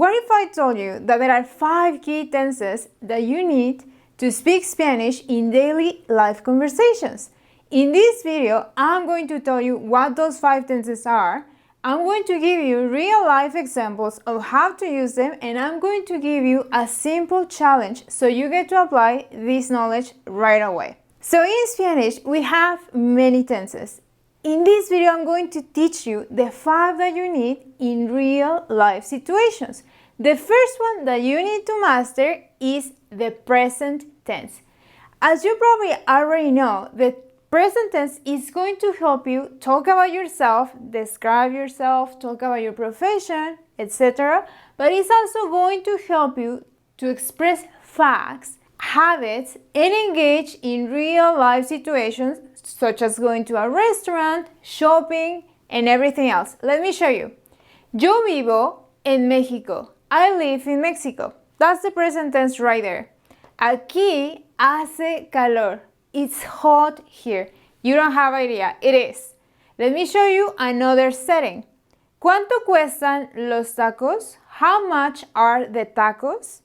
What if I told you that there are 5 key tenses that you need to speak Spanish in daily life conversations? In this video, I'm going to tell you what those 5 tenses are. I'm going to give you real life examples of how to use them, and I'm going to give you a simple challenge so you get to apply this knowledge right away. So in Spanish, we have many tenses. In this video, I'm going to teach you the 5 that you need in real life situations. The first one that you need to master is the present tense. As you probably already know, the present tense is going to help you talk about yourself, describe yourself, talk about your profession, etc. But it's also going to help you to express facts, habits, and engage in real life situations such as going to a restaurant, shopping, and everything else. Let me show you. Yo vivo en México. I live in Mexico. That's the present tense right there. Aquí hace calor. It's hot here. You don't have idea. It is. Let me show you another setting. ¿Cuánto cuestan los tacos? How much are the tacos?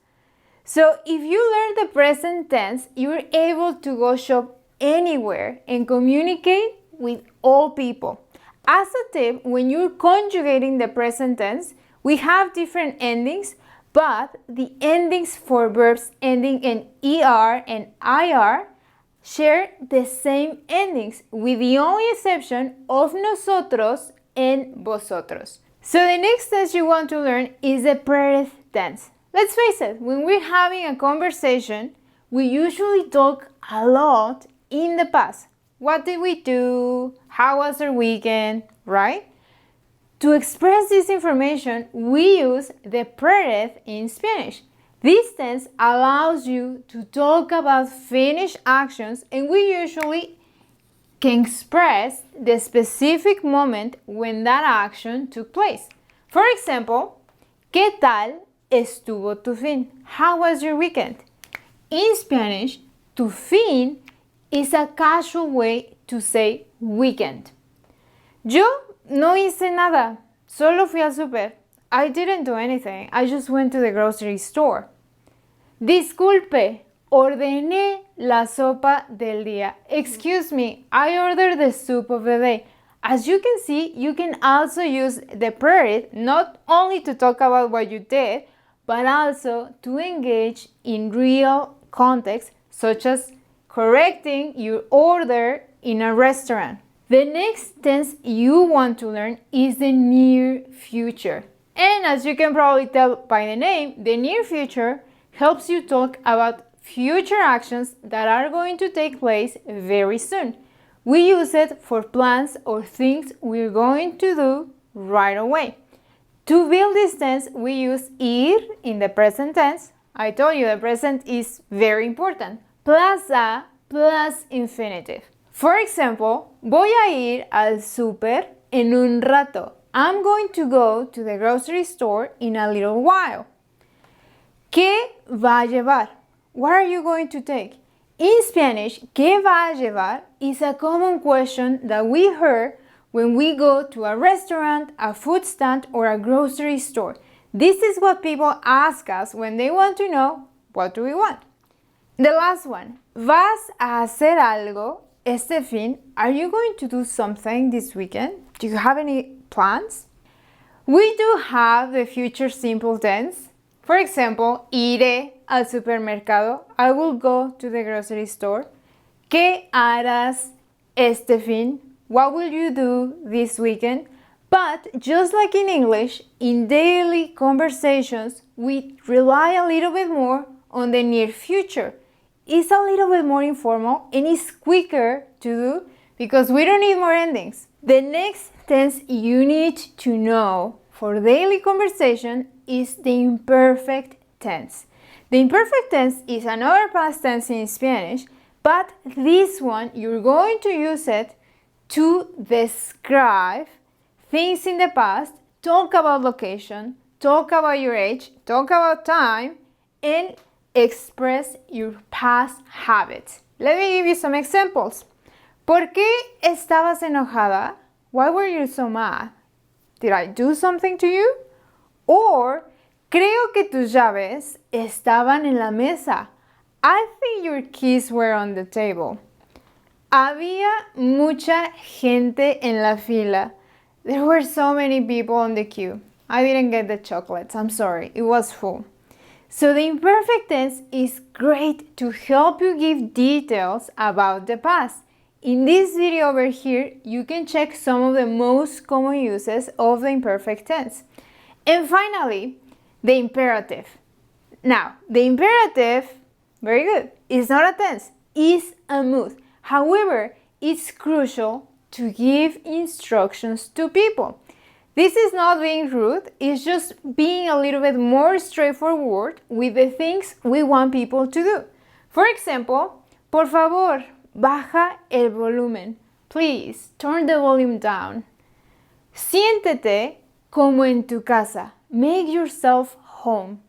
So if you learn the present tense, you're able to go shop anywhere and communicate with all people. As a tip, when you're conjugating the present tense, we have different endings, but the endings for verbs ending in ER and IR share the same endings, with the only exception of nosotros and vosotros. So the next tense you want to learn is the present tense. Let's face it, when we're having a conversation, we usually talk a lot in the past. What did we do? How was our weekend? Right? To express this information, we use the present in Spanish. This tense allows you to talk about finished actions, and we usually can express the specific moment when that action took place. For example, ¿Qué tal estuvo tu fin? How was your weekend? In Spanish, tu fin is a casual way to say weekend. Yo no hice nada, solo fui al súper. I didn't do anything, I just went to the grocery store. Disculpe, ordené la sopa del día. Excuse me, I ordered the soup of the day. As you can see, you can also use the present not only to talk about what you did, but also to engage in real context, such as correcting your order in a restaurant. The next tense you want to learn is the near future. And as you can probably tell by the name, the near future helps you talk about future actions that are going to take place very soon. We use it for plans or things we're going to do right away. To build this tense, we use ir in the present tense. I told you the present is very important. Plus a plus infinitive. For example, voy a ir al súper en un rato. I'm going to go to the grocery store in a little while. ¿Qué va a llevar? What are you going to take? In Spanish, ¿qué va a llevar is a common question that we hear when we go to a restaurant, a food stand, or a grocery store. This is what people ask us when they want to know what do we want. The last one, ¿vas a hacer algo este fin? Are you going to do something this weekend? Do you have any plans? We do have the future simple tense. For example, iré al supermercado. I will go to the grocery store. ¿Qué harás este fin? What will you do this weekend? But just like in English, in daily conversations, we rely a little bit more on the near future. It's a little bit more informal and it's quicker to do because we don't need more endings. The next tense you need to know for daily conversation is the imperfect tense. The imperfect tense is another past tense in Spanish, but this one you're going to use it to describe things in the past, talk about location, talk about your age, talk about time, and express your past habits. Let me give you some examples. ¿Por qué estabas enojada? Why were you so mad? Did I do something to you? Or, Creo que tus llaves estaban en la mesa. I think your keys were on the table. Había mucha gente en la fila. There were so many people on the queue. I didn't get the chocolates, I'm sorry, it was full. So the imperfect tense is great to help you give details about the past. In this video over here, you can check some of the most common uses of the imperfect tense. And finally, the imperative. Now, the imperative, very good, is not a tense, it's a mood. However, it's crucial to give instructions to people. This is not being rude, it's just being a little bit more straightforward with the things we want people to do. For example, por favor, baja el volumen. Please, turn the volume down. Siéntete como en tu casa. Make yourself home.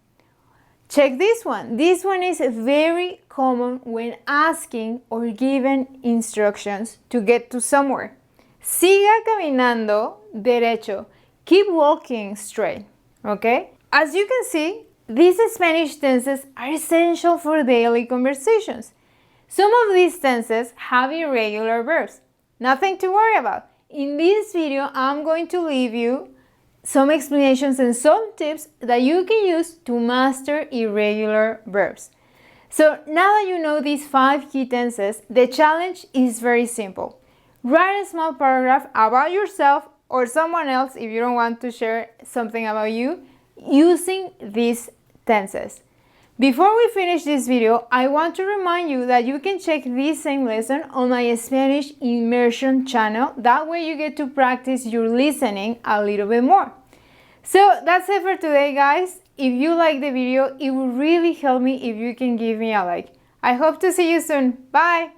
Check this one. This one is very common when asking or giving instructions to get to somewhere. Siga caminando derecho. Keep walking straight. Okay? As you can see, these Spanish tenses are essential for daily conversations. Some of these tenses have irregular verbs. Nothing to worry about. In this video, I'm going to leave you some explanations and some tips that you can use to master irregular verbs. So now that you know these 5 key tenses, the challenge is very simple. Write a small paragraph about yourself or someone else if you don't want to share something about you using these tenses. Before we finish this video, I want to remind you that you can check this same lesson on my Spanish immersion channel. That way you get to practice your listening a little bit more. So that's it for today, guys. If you like the video, it would really help me if you can give me a like. I hope to see you soon. Bye!